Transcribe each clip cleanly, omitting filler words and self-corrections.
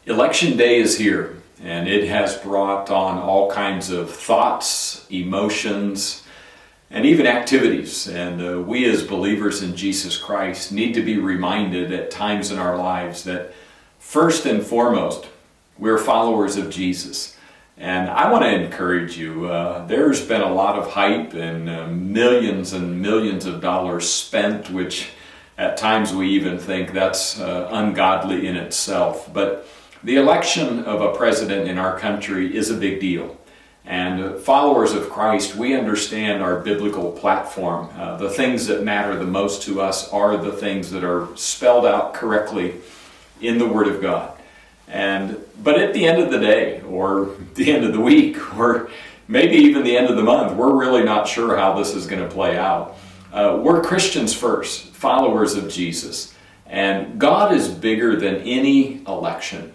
Election day is here, and it has brought on all kinds of thoughts, emotions, and even activities. And we as believers in Jesus Christ need to be reminded at times in our lives that first and foremost, we're followers of Jesus. And I want to encourage you, there's been a lot of hype and millions of dollars spent, which at times we even think that's ungodly in itself. But the election of a president in our country is a big deal. And followers of Christ, we understand our biblical platform. The things that matter the most to us are the things that are spelled out correctly in the Word of God. But at the end of the day, or the end of the week, or maybe even the end of the month, we're really not sure how this is going to play out. We're Christians first, followers of Jesus. And God is bigger than any election.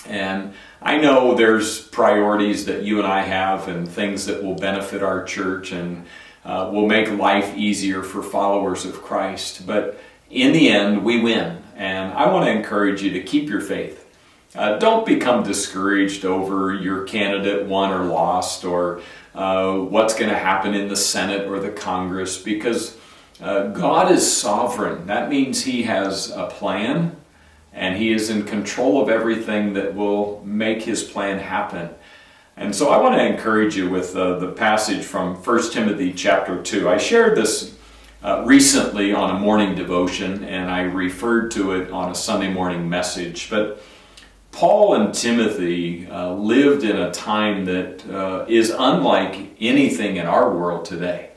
And I know there's priorities that you and I have and things that will benefit our church and will make life easier for followers of Christ. But in the end, we win. And I want to encourage you to keep your faith. Don't become discouraged over your candidate won or lost, or what's going to happen in the Senate or the Congress, because God is sovereign. That means He has a plan, and He is in control of everything that will make His plan happen. And so I want to encourage you with the passage from 1 Timothy chapter 2. I shared this recently on a morning devotion, and I referred to it on a Sunday morning message. But Paul and Timothy lived in a time that is unlike anything in our world today.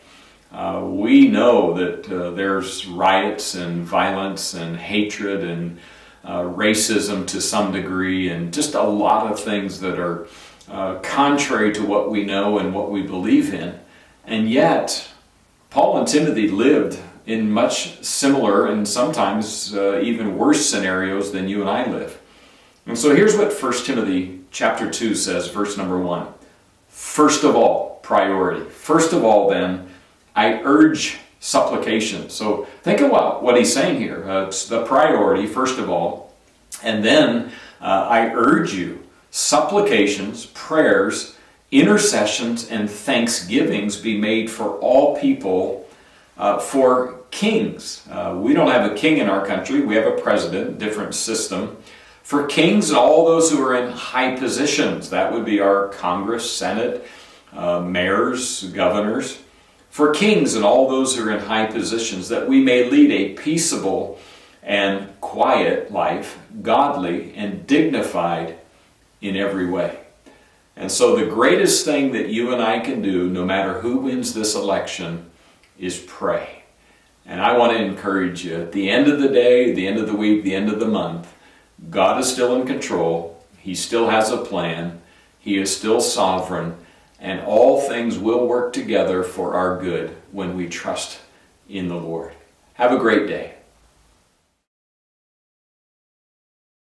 We know that there's riots and violence and hatred and racism to some degree, and just a lot of things that are contrary to what we know and what we believe in. And yet, Paul and Timothy lived in much similar and sometimes even worse scenarios than you and I live. And so here's what 1 Timothy chapter 2 says, verse number 1. First of all, priority. First of all, then, I urge supplication. So think about what he's saying here. It's the priority, first of all. And then I urge you, supplications, prayers, intercessions, and thanksgivings be made for all people, for kings. We don't have a king in our country. We have a president, different system. For kings and all those who are in high positions. That would be our Congress, Senate, mayors, governors. For kings and all those who are in high positions, that we may lead a peaceable and quiet life, godly and dignified in every way. And so the greatest thing that you and I can do, no matter who wins this election, is pray. And I want to encourage you, at the end of the day, the end of the week, the end of the month, God is still in control. He still has a plan. He is still sovereign. And all things will work together for our good when we trust in the Lord. Have a great day.